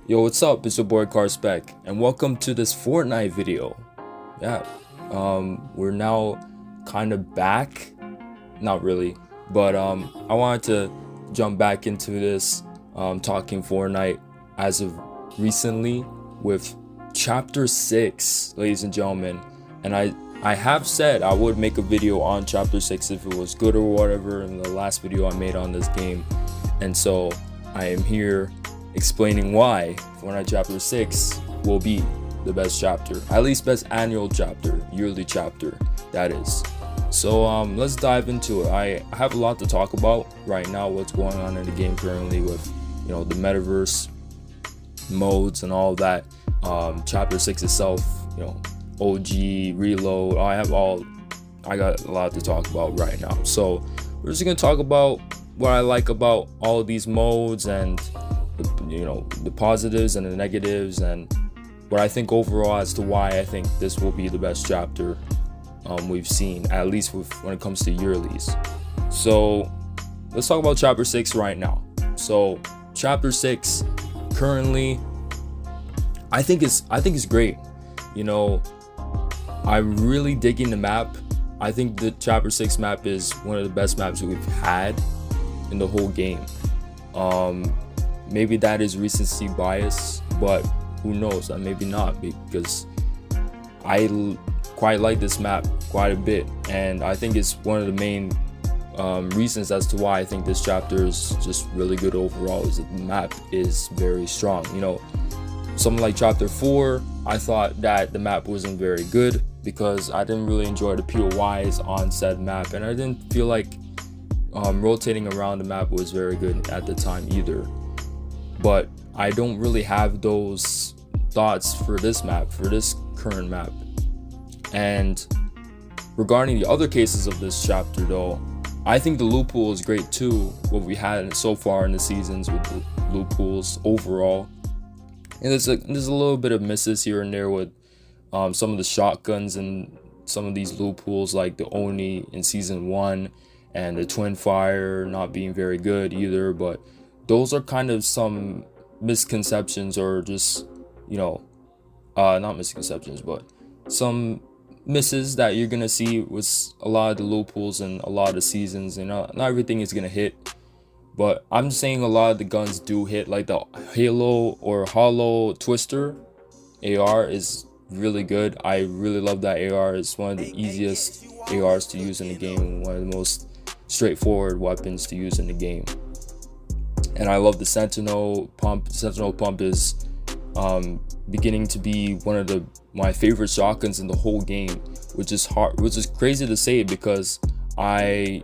Yo, what's up? It's your boy Carspec, and welcome to this Fortnite video. Yeah, we're now kind of back. Not really, but I wanted to jump back into this talking Fortnite as of recently with Chapter 6, ladies and gentlemen. And I have said I would make a video on Chapter 6 if it was good or whatever in the last video I made on this game. And so I am here explaining why Fortnite Chapter 6 will be the best chapter, at least best annual chapter, yearly chapter, that is. So let's dive into it. I have a lot to talk about right now, what's going on in the game currently with, you know, the metaverse modes and all that. Chapter 6 itself, you know, OG, reload, I got a lot to talk about right now. So we're just gonna talk about what I like about all of these modes and the positives and the negatives, and what I think overall as to why I think this will be the best chapter we've seen, at least when it comes to yearlies. So let's talk about Chapter 6 right now. So Chapter 6 currently, I think it's great. You know, I'm really digging the map. I think the Chapter 6 map is one of the best maps we've had in the whole game. Maybe that is recency bias, but who knows? Maybe not, because I quite like this map quite a bit, and I think it's one of the main reasons as to why I think this chapter is just really good overall, is that the map is very strong. You know, something like Chapter 4, I thought that the map wasn't very good because I didn't really enjoy the POIs on said map, and I didn't feel like rotating around the map was very good at the time either. But I don't really have those thoughts for this map, for this current map. And regarding the other cases of this chapter though, I think the loot pool is great too, what we had so far in the seasons with the loot pools overall. And there's a little bit of misses here and there with some of the shotguns and some of these loot pools, like the Oni in season 1 and the Twin Fire not being very good either. But those are kind of some misconceptions, or just, not misconceptions, but some misses that you're gonna see with a lot of the loot pools and a lot of the seasons. Not everything is gonna hit, but I'm saying a lot of the guns do hit. Like the Halo or Hollow Twister AR is really good. I really love that AR. It's one of the easiest ARs to use in the game, one of the most straightforward weapons to use in the game. And I love the Sentinel pump. The Sentinel pump is beginning to be one of my favorite shotguns in the whole game, which is crazy to say, because I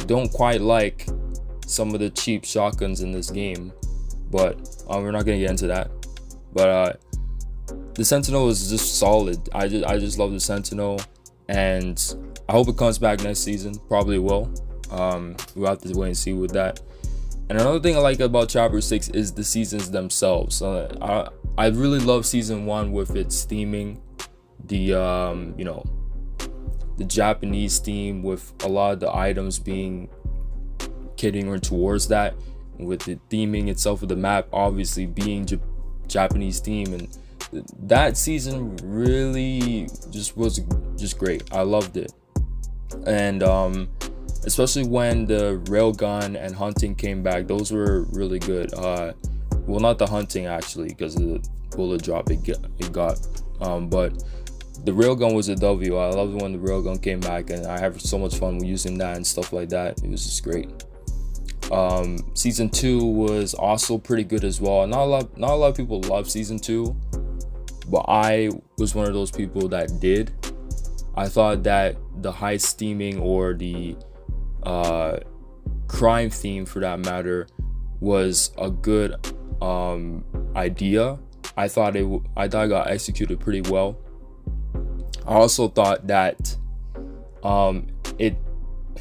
don't quite like some of the cheap shotguns in this game, but we're not gonna get into that. But the Sentinel is just solid. I just love the Sentinel, and I hope it comes back next season. Probably will. We'll have to wait and see with that. And another thing I like about Chapter 6 is the seasons themselves. I really love season 1 with its theming, the Japanese theme, with a lot of the items being catering towards that, with the theming itself of the map obviously being Japanese theme. And that season really was great. I loved it. And especially when the railgun and hunting came back, those were really good. Well, not the hunting actually, because of the bullet drop it got, but the railgun was a W. I loved when the railgun came back, and I had so much fun using that and stuff like that. It was just great. Season 2 was also pretty good as well. Not a lot of people love season 2, but I was one of those people that did. I thought that the heist theming, or the crime theme for that matter, was a good idea. I thought it got executed pretty well. I also thought that it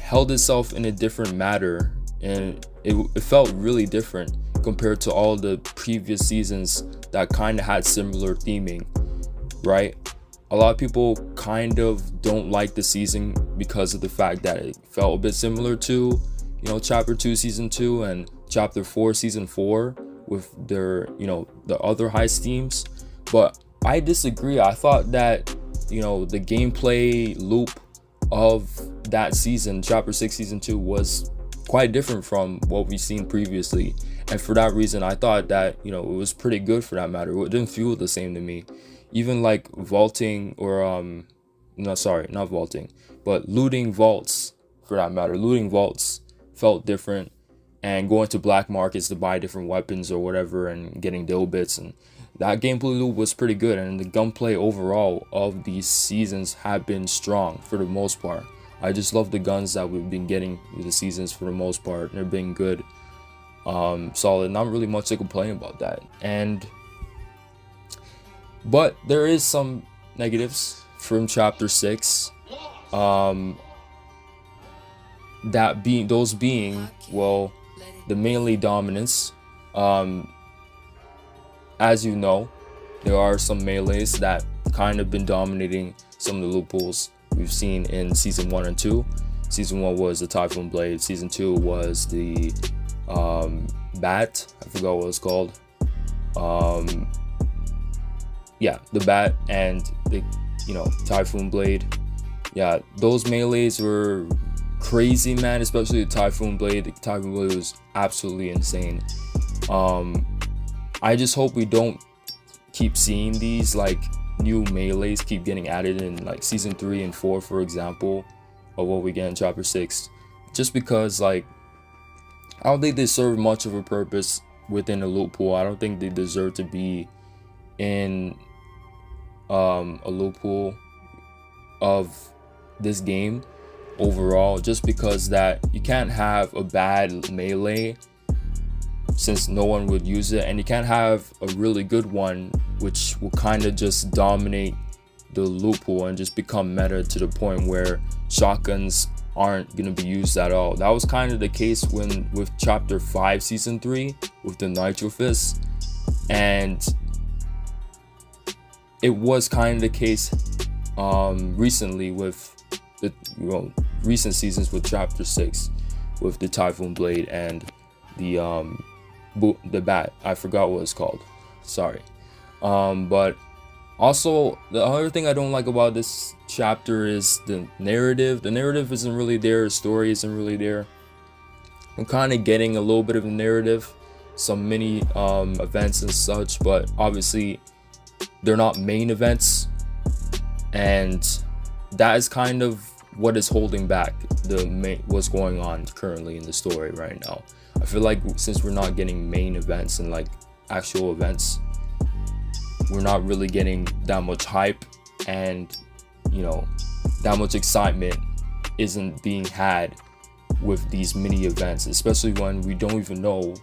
held itself in a different matter, and it felt really different compared to all the previous seasons that kind of had similar theming, right? A lot of people kind of don't like the season because of the fact that it felt a bit similar to, Chapter 2 season 2 and Chapter 4 season 4, with their, the other heist teams. But I disagree. I thought that, the gameplay loop of that season, Chapter 6 Season 2, was quite different from what we've seen previously. And for that reason, I thought that, it was pretty good for that matter. It didn't feel the same to me. Even like vaulting or, no, sorry, not vaulting, but looting vaults for that matter. Looting vaults felt different, and going to black markets to buy different weapons or whatever and getting dill bits, and that gameplay loop was pretty good. And the gunplay overall of these seasons have been strong for the most part. I just love the guns that we've been getting through the seasons for the most part. They're being good, solid. Not really much to complain about that. But there is some negatives from Chapter 6. Those being, well, the melee dominance. As you know, there are some melees that kind of been dominating some of the loot pools we've seen in Season 1 and 2. Season 1 was the Typhoon Blade. Season 2 was the bat. I forgot what it's called. Yeah, the bat and the Typhoon Blade. Yeah, those melees were crazy, man, especially the Typhoon Blade. The Typhoon Blade was absolutely insane. I just hope we don't keep seeing these like new melees keep getting added in like Season 3 and 4, for example, of what we get in Chapter 6. Just because, like, I don't think they serve much of a purpose within the loot pool. I don't think they deserve to be in a loot pool of this game overall, just because that you can't have a bad melee since no one would use it, and you can't have a really good one which will kind of just dominate the loot pool and just become meta to the point where shotguns aren't going to be used at all. That was kind of the case with Chapter 5 Season 3 with the Nitro Fist, and it was kind of the case recently with the recent seasons with Chapter 6 with the Typhoon Blade and the bat. I forgot what it's called, sorry. But also, the other thing I don't like about this chapter is the narrative. The narrative isn't really there, the story isn't really there. I'm kind of getting a little bit of a narrative, some mini events and such, but obviously they're not main events, and that is kind of what is holding back what's going on currently in the story right now. I feel like since we're not getting main events and like actual events, we're not really getting that much hype, and that much excitement isn't being had with these mini events, especially when we don't even know,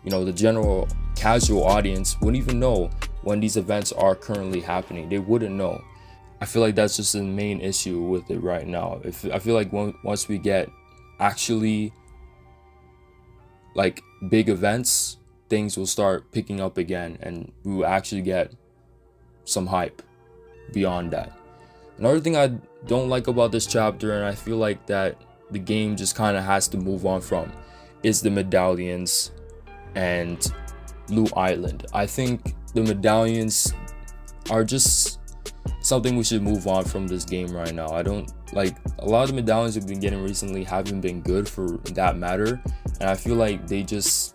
the general casual audience wouldn't even know when these events are currently happening. They wouldn't know. I feel like that's just the main issue with it right now. I feel like once we get actually like big events, things will start picking up again, and we will actually get some hype beyond that. Another thing I don't like about this chapter, and I feel like that the game just kind of has to move on from, is the medallions and Loot Island. I think the medallions are just something we should move on from this game right now. I don't like a lot of the medallions we've been getting recently haven't been good for that matter, and I feel like they just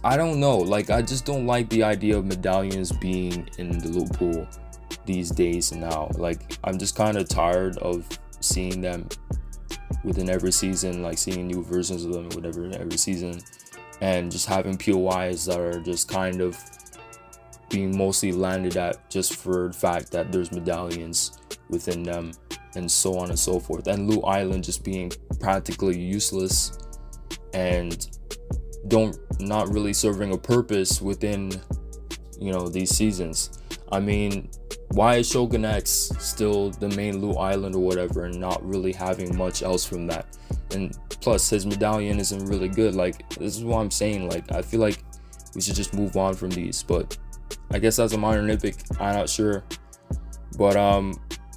I don't know, like I just don't like the idea of medallions being in the loot pool these days now. Like I'm just kind of tired of seeing them within every season, like seeing new versions of them or whatever in every season, and just having POIs that are just kind of being mostly landed at just for the fact that there's medallions within them, and so on and so forth, and Loot Island just being practically useless and not really serving a purpose within these seasons. I mean, why is Shogun X still the main Loot Island or whatever, and not really having much else from that? And plus his medallion isn't really good. Like, this is what I'm saying, like I feel like we should just move on from these, but I guess that's a minor nitpick, I'm not sure. But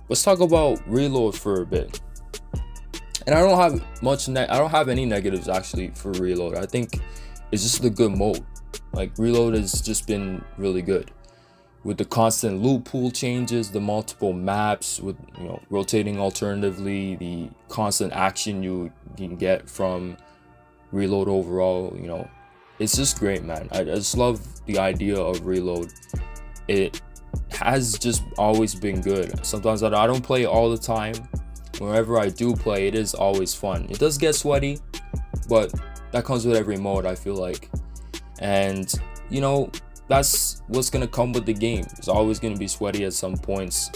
let's talk about Reload for a bit. And I don't have any negatives actually for Reload. I think it's just a good mode. Like Reload has just been really good with the constant loot pool changes, the multiple maps with rotating alternatively, the constant action you can get from Reload overall. It's just great, man. I just love the idea of Reload. It has just always been good. Sometimes I don't play it all the time. Whenever I do play, it is always fun. It does get sweaty, but that comes with every mode, I feel like. And that's what's gonna come with the game. It's always gonna be sweaty at some points,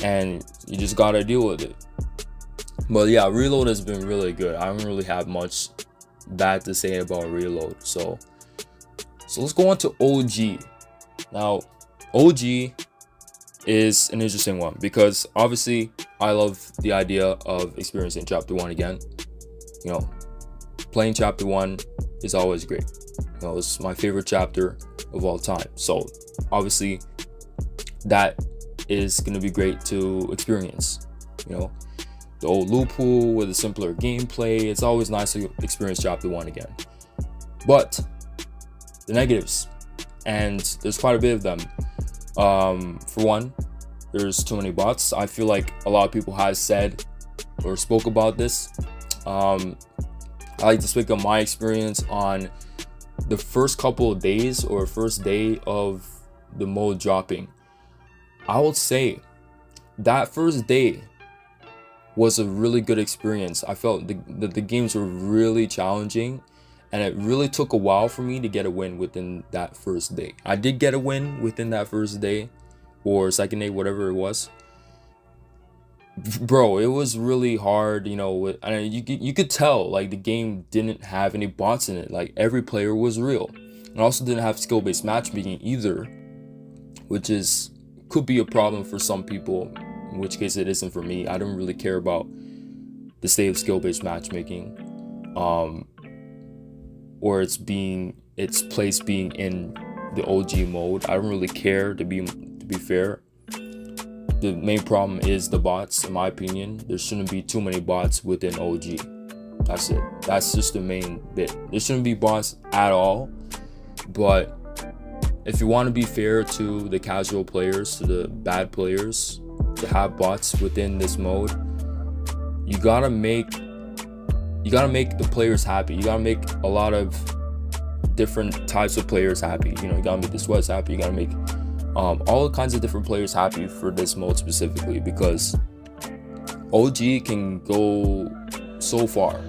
and you just gotta deal with it. But yeah, Reload has been really good. I don't really have much bad to say about Reload. So let's go on to OG. Now, OG is an interesting one because obviously I love the idea of experiencing chapter 1 again. Playing chapter 1 is always great. It's my favorite chapter of all time. So obviously that is going to be great to experience. The old loot pool with a simpler gameplay. It's always nice to experience chapter 1 again. But the negatives, and there's quite a bit of them. For one, there's too many bots. I feel like a lot of people have said or spoke about this. I like to speak on my experience on the first couple of days or first day of the mode dropping. I would say that first day was a really good experience. I felt the games were really challenging, and it really took a while for me to get a win within that first day. I did get a win within that first day or second day, whatever it was. Bro, it was really hard, and you could tell like the game didn't have any bots in it. Like every player was real. It also didn't have skill-based matchmaking either, which could be a problem for some people, in which case it isn't for me. I don't really care about the state of skill-based matchmaking, or its place being in the OG mode. I don't really care, to be fair. The main problem is the bots, in my opinion. There shouldn't be too many bots within OG. That's it. That's just the main bit. There shouldn't be bots at all. But if you want to be fair to the casual players, to the bad players, to have bots within this mode, you gotta make the players happy. You gotta make a lot of different types of players happy. You gotta make the sweats happy. You gotta make all kinds of different players happy for this mode specifically, because OG can go so far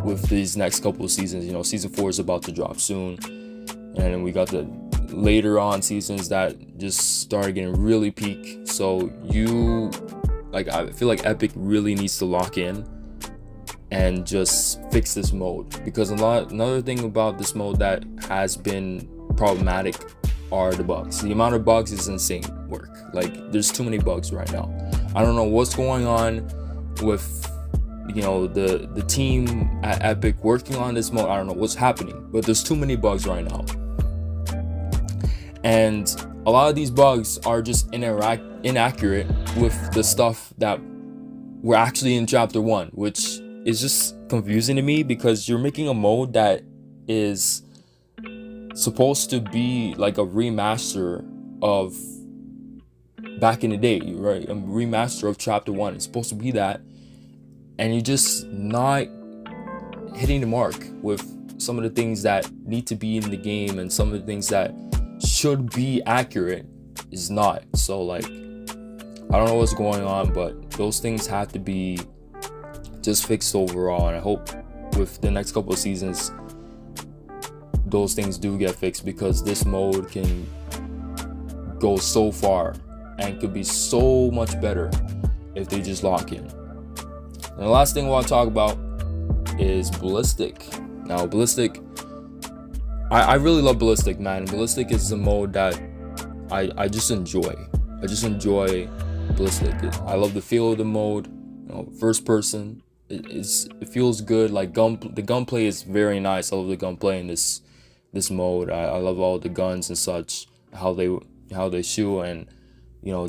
with these next couple of seasons. Season 4 is about to drop soon, and then we got the later on seasons that just started getting really peak. So I feel like Epic really needs to lock in and just fix this mode, because another thing about this mode that has been problematic are the bugs. The amount of bugs is insane work. Like there's too many bugs right now. I don't know what's going on with the team at Epic working on this mode. I don't know what's happening, but there's too many bugs right now, and a lot of these bugs are just inaccurate with the stuff that were actually in chapter 1, which is just confusing to me, because you're making a mode that is supposed to be like a remaster of back in the day, right? A remaster of chapter 1. It's supposed to be that, and you're just not hitting the mark with some of the things that need to be in the game, and some of the things that should be accurate is not. So I don't know what's going on, but those things have to be just fixed overall, and I hope with the next couple of seasons those things do get fixed, because this mode can go so far and could be so much better if they just lock in. And the last thing I want to talk about is Ballistic. Now Ballistic, I really love Ballistic, man. Ballistic is a mode that I just enjoy. I just enjoy Ballistic. I love the feel of the mode. First person. It feels good. Like the gunplay is very nice. I love the gunplay in this mode. I love all the guns and such, how they shoot, and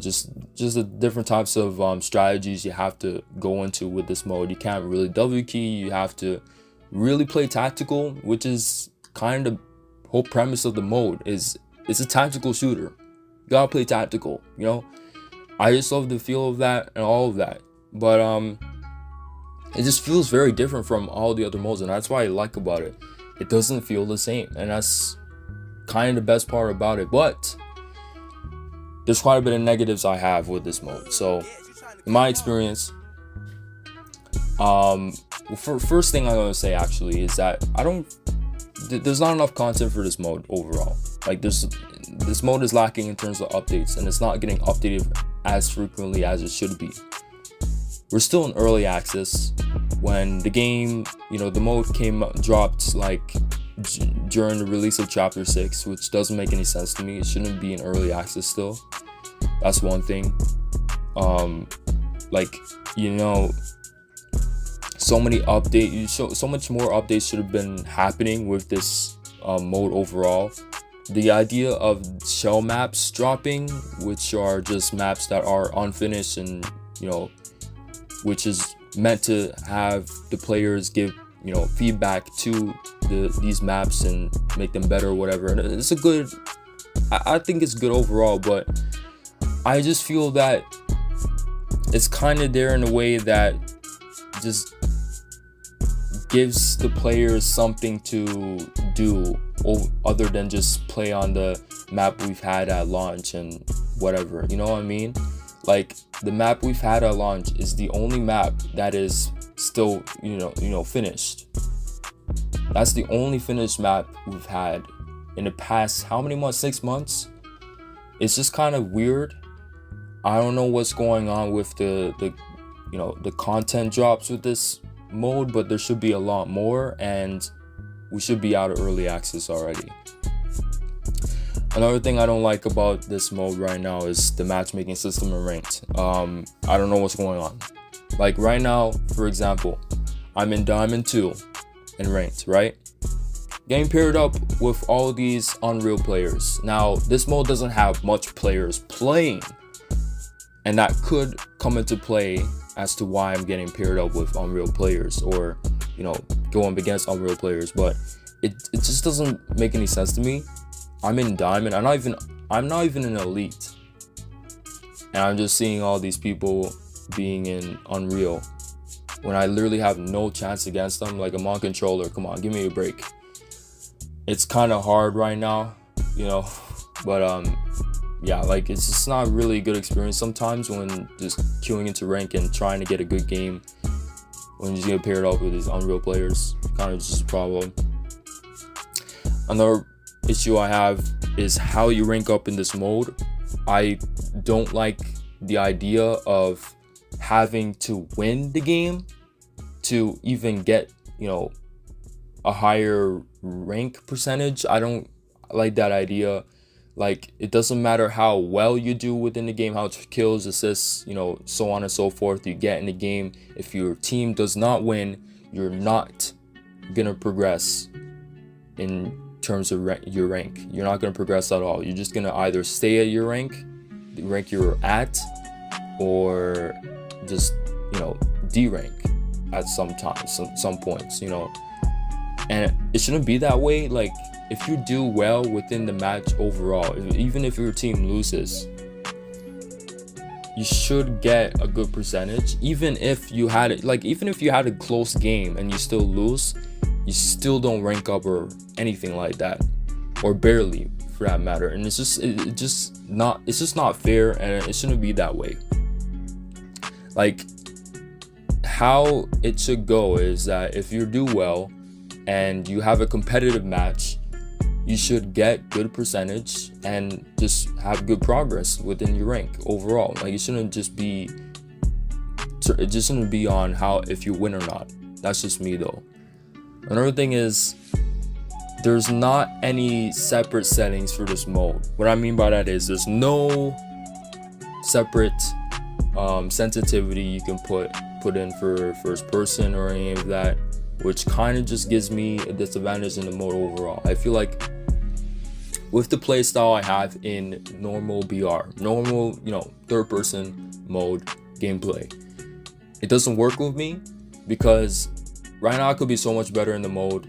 just the different types of strategies you have to go into with this mode. You can't really W key. You have to really play tactical, which is kind of the whole premise of the mode is it's a tactical shooter. You gotta play tactical, you know. I just love the feel of that and all of that, but it just feels very different from all the other modes, and that's what I like about it. It doesn't feel the same, and that's kind of the best part about it. But there's quite a bit of negatives I have with this mode. So in my experience, first thing I'm gonna say actually is that there's not enough content for this mode overall. Like this mode is lacking in terms of updates, and it's not getting updated as frequently as it should be. We're still in early access. When the game, the mode dropped like during the release of chapter 6, which doesn't make any sense to me. It shouldn't be in early access still. That's one thing. So much more updates should have been happening with this mode overall. The idea of shell maps dropping, which are just maps that are unfinished and which is meant to have the players give feedback to these maps and make them better or whatever. And it's I think it's good overall, but I just feel that it's kind of there in a way that just gives the players something to do other than just play on the map we've had at launch and whatever, you know what I mean? Like, the map we've had at launch is the only map that is still finished. That's the only finished map we've had in the past how many months? 6 months. It's just kind of weird. I don't know what's going on with the content drops with this mode, but there should be a lot more, and we should be out of early access already. Another thing I don't like about this mode right now is the matchmaking system in ranked. I don't know what's going on. Like right now, for example, I'm in Diamond 2 in ranked, right? Getting paired up with all these Unreal players. Now, this mode doesn't have much players playing, and that could come into play as to why I'm getting paired up with Unreal players, or going against Unreal players, but it just doesn't make any sense to me. I'm in Diamond. I'm not even an Elite, and I'm just seeing all these people being in Unreal when I literally have no chance against them. Like, I'm on controller. Come on, give me a break. It's kind of hard right now, but yeah, like, it's just not really a good experience sometimes when just queuing into rank and trying to get a good game when you just get paired up with these Unreal players. Kind of just a problem. Another issue I have is how you rank up in this mode. I don't like the idea of having to win the game to even get a higher rank percentage. I don't like that idea. Like, it doesn't matter how well you do within the game, how much kills, assists, so on and so forth you get in the game. If your team does not win, you're not gonna progress in terms of your rank. You're not going to progress at all. You're just going to either stay at your rank, the rank you're at, or just de-rank at some points, and it shouldn't be that way. Like, if you do well within the match overall, even if your team loses, you should get a good percentage. Even if you had a close game and you still lose, you still don't rank up or anything like that, or barely for that matter. And it's just not fair, and it shouldn't be that way. Like, how it should go is that if you do well and you have a competitive match, you should get good percentage and just have good progress within your rank overall. Like, it shouldn't just be on how if you win or not. That's just me though. Another thing is, there's not any separate settings for this mode. What I mean by that is there's no separate sensitivity you can put in for first person or any of that, which kind of just gives me a disadvantage in the mode overall. I feel like with the playstyle I have in normal BR, third person mode gameplay, it doesn't work with me, because right now I could be so much better in the mode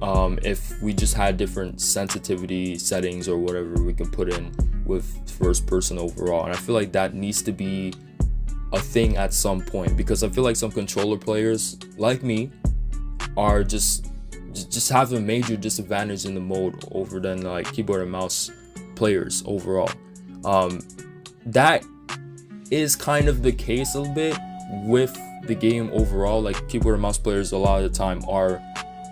if we just had different sensitivity settings or whatever we can put in with first person overall. And I feel like that needs to be a thing at some point, because I feel like some controller players like me are just have a major disadvantage in the mode over than like keyboard and mouse players overall. That is kind of the case a little bit with the game overall. Like keyboard and mouse players a lot of the time are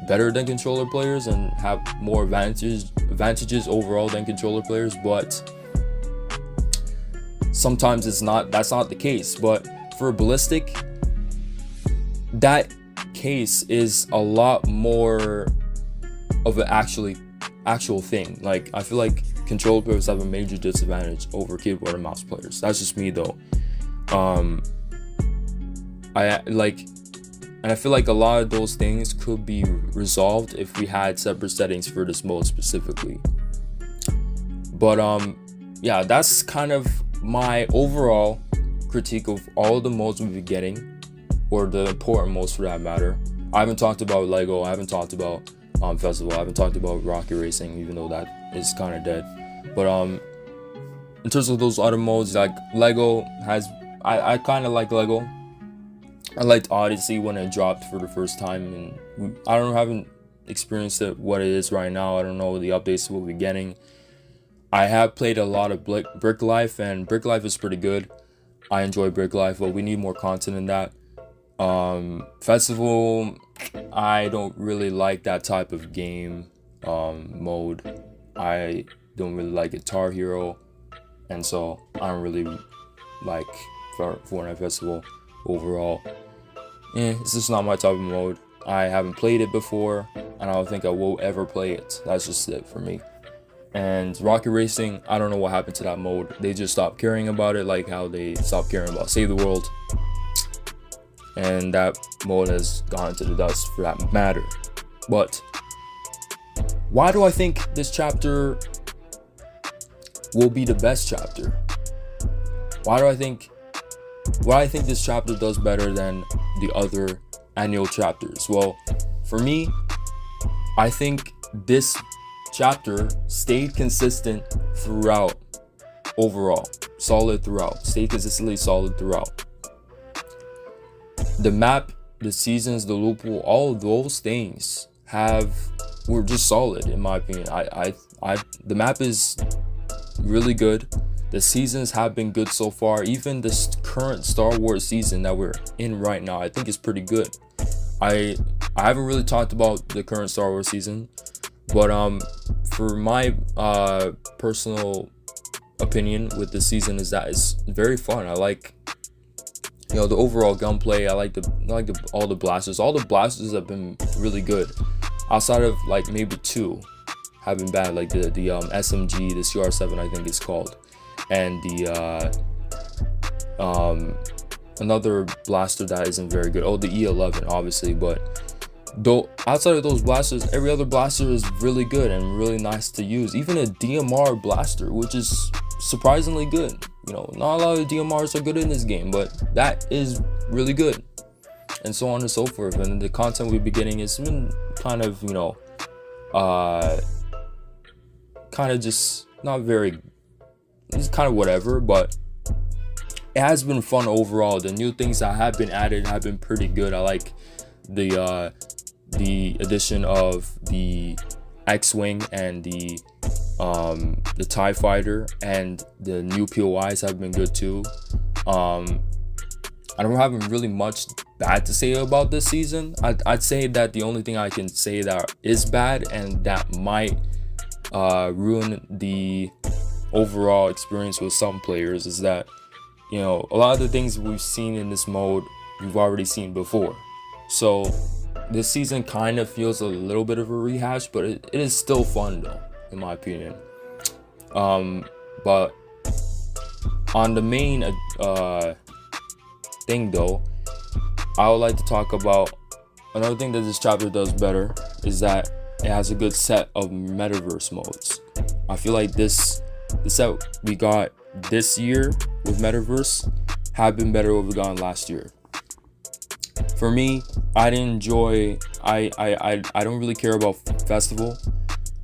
better than controller players and have more advantages overall than controller players, but sometimes that's not the case. But for ballistic, that case is a lot more of an actual thing. Like I feel like controller players have a major disadvantage over keyboard and mouse players. That's just me though. And I feel like a lot of those things could be resolved if we had separate settings for this mode specifically. But yeah, that's kind of my overall critique of all the modes we've been getting, or the important modes for that matter. I haven't talked about Lego, I haven't talked about Festival, I haven't talked about Rocket Racing, even though that is kind of dead. But in terms of those other modes, like Lego has, I kind of like Lego. I liked Odyssey when it dropped for the first time, and I haven't experienced it what it is right now. I don't know the updates we'll be getting. I have played a lot of Brick Life, and Brick Life is pretty good. I enjoy Brick Life, but we need more content in that. Festival, I don't really like that type of game mode. I don't really like Guitar Hero, and so I don't really like Fortnite Festival overall. It's just not my type of mode. I haven't played it before, and I don't think I will ever play it. That's just it for me. And Rocket Racing, I don't know what happened to that mode. They just stopped caring about it, like how they stopped caring about Save the World. And that mode has gone to the dust for that matter. But why do I think this chapter will be the best chapter? Why do I think this chapter does better than the other annual chapters? Well, for me, I think this chapter stayed consistent throughout overall. Solid throughout. Stayed consistently solid throughout. The map, the seasons, the loophole, all of those things were just solid in my opinion. The map is really good. The seasons have been good so far. Even this current Star Wars season that we're in right now, I think is pretty good. I haven't really talked about the current Star Wars season, but for my personal opinion with the season is that it's very fun. I like, the overall gunplay. I like all the blasters. All the blasters have been really good. Outside of like maybe two have been bad, like the SMG, the CR7 I think it's called. And the another blaster that isn't very good. Oh, the E11 obviously, but though outside of those blasters, every other blaster is really good and really nice to use. Even a DMR blaster, which is surprisingly good. Not a lot of DMRs are good in this game, but that is really good, and so on and so forth. And the content we've been getting has been kind of kind of just not very, it's kind of whatever, but it has been fun overall. The new things that have been added have been pretty good. I like the addition of the X-Wing and the TIE Fighter, and the new POIs have been good too. I don't have really much bad to say about this season. I'd say that the only thing I can say that is bad and that might ruin the overall experience with some players is that a lot of the things we've seen in this mode we've already seen before. So this season kind of feels a little bit of a rehash, but it is still fun though, in my opinion. But on the main thing though, I would like to talk about another thing that this chapter does better is that it has a good set of metaverse modes. I feel like the set we got this year with metaverse have been better than what we got last year. For me, I didn't enjoy. I don't really care about festival.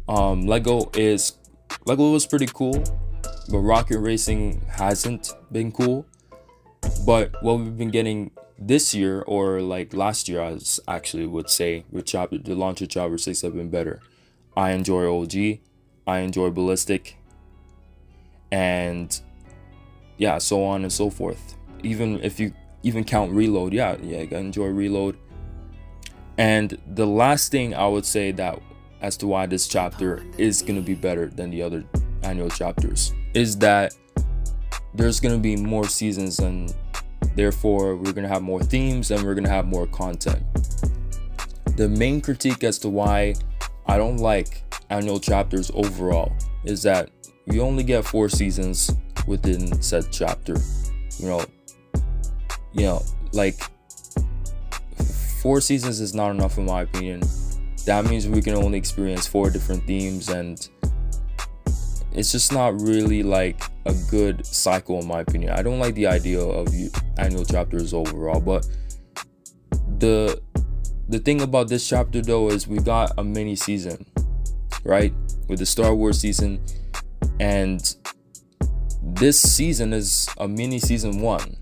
Lego was pretty cool, but Rocket Racing hasn't been cool. But what we've been getting this year, or like last year, I actually would say, with the launch of Chopper 6 have been better. I enjoy OG, I enjoy Ballistic, and yeah, so on and so forth. Even if you even count Reload, yeah, I enjoy Reload. And the last thing I would say that as to why this chapter is gonna be better than the other annual chapters is that there's gonna be more seasons, and therefore we're gonna have more themes and we're gonna have more content. The main critique as to why I don't like annual chapters overall is that we only get 4 seasons within said chapter. You know, like 4 seasons is not enough in my opinion. That means we can only experience 4 different themes, and it's just not really like a good cycle in my opinion. I don't like the idea of annual chapters overall, but the thing about this chapter though is we got a mini season, right? With the Star Wars season, and this season is a mini season 1,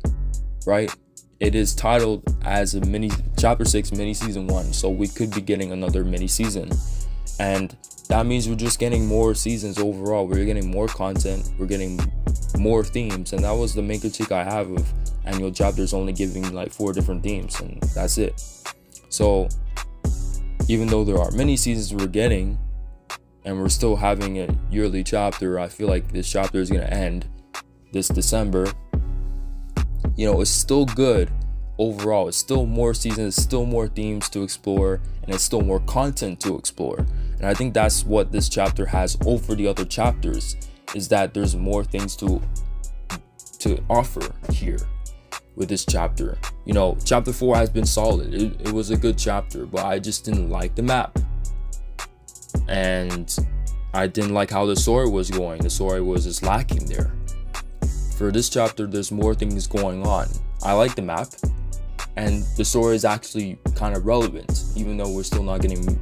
right? It is titled as a mini chapter 6 mini season 1, so we could be getting another mini season, and that means we're just getting more seasons overall. We're getting more content, we're getting more themes, and that was the main critique I have of annual chapters only giving like 4 different themes, and that's it. So even though there are many seasons we're getting and we're still having a yearly chapter, I feel like this chapter is going to end this December. It's still good overall. It's still more seasons, still more themes to explore, and it's still more content to explore. And I think that's what this chapter has over the other chapters, is that there's more things to offer here with this chapter. Chapter 4 has been solid. It was a good chapter, but I just didn't like the map, and I didn't like how the story was going. The story was just lacking there. For this chapter, there's more things going on. I like the map, and the story is actually kind of relevant, even though we're still not getting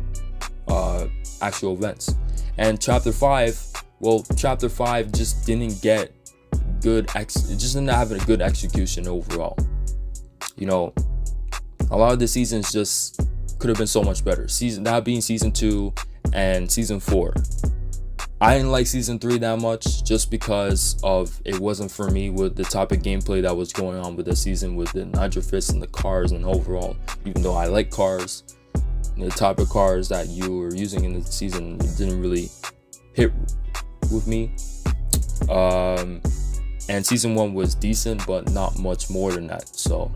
actual events. And chapter 5 just didn't get good. It just didn't have a good execution overall. A lot of the seasons just could have been so much better. That being season 2 and season 4. I didn't like season 3 that much, just because of it wasn't for me with the type of gameplay that was going on with the season, with the Nitro Fist and the cars, and overall, even though I like cars, the type of cars that you were using in the season didn't really hit with me. And season 1 was decent, but not much more than that. So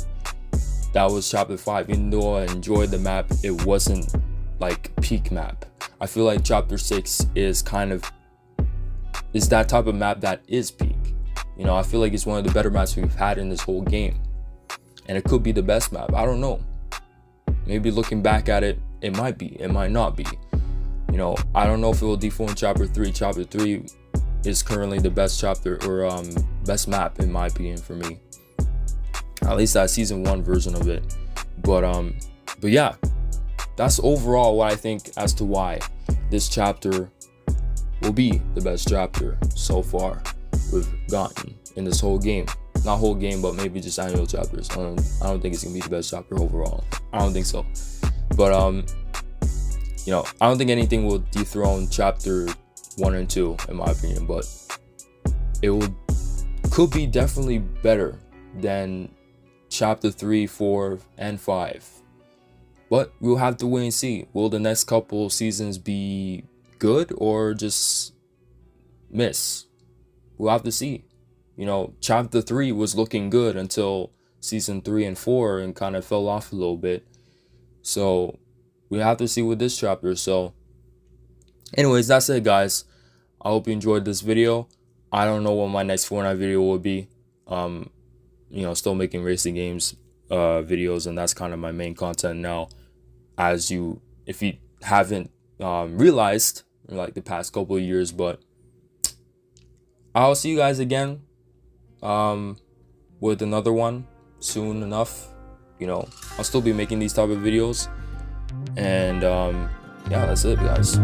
that was chapter 5. Even though I enjoyed the map, it wasn't like peak map. I feel like chapter 6 is that type of map that is peak. I feel like it's one of the better maps we've had in this whole game, and it could be the best map. I don't know. Maybe looking back at it, it might be, it might not be. I don't know if it will default in chapter 3. Chapter 3 is currently the best chapter, or best map in my opinion for me. At least that season 1 version of it. But yeah, that's overall what I think as to why this chapter will be the best chapter so far we've gotten in this whole game. Not whole game, but maybe just annual chapters. I don't think it's gonna be the best chapter overall. I don't think so. But I don't think anything will dethrone chapter 1 and 2 in my opinion, but it could be definitely better than chapter 3, 4, and 5. But we'll have to wait and see. Will the next couple seasons be good or just miss? We'll have to see. Chapter 3 was looking good until season 3 and 4 and kind of fell off a little bit. So we have to see with this chapter. So anyways, that's it guys. I hope you enjoyed this video. I don't know what my next Fortnite video will be. Still making racing games videos, and that's kind of my main content now, if you haven't realized in like the past couple of years. But I'll see you guys again with another one soon enough. I'll still be making these type of videos. And yeah, that's it, guys.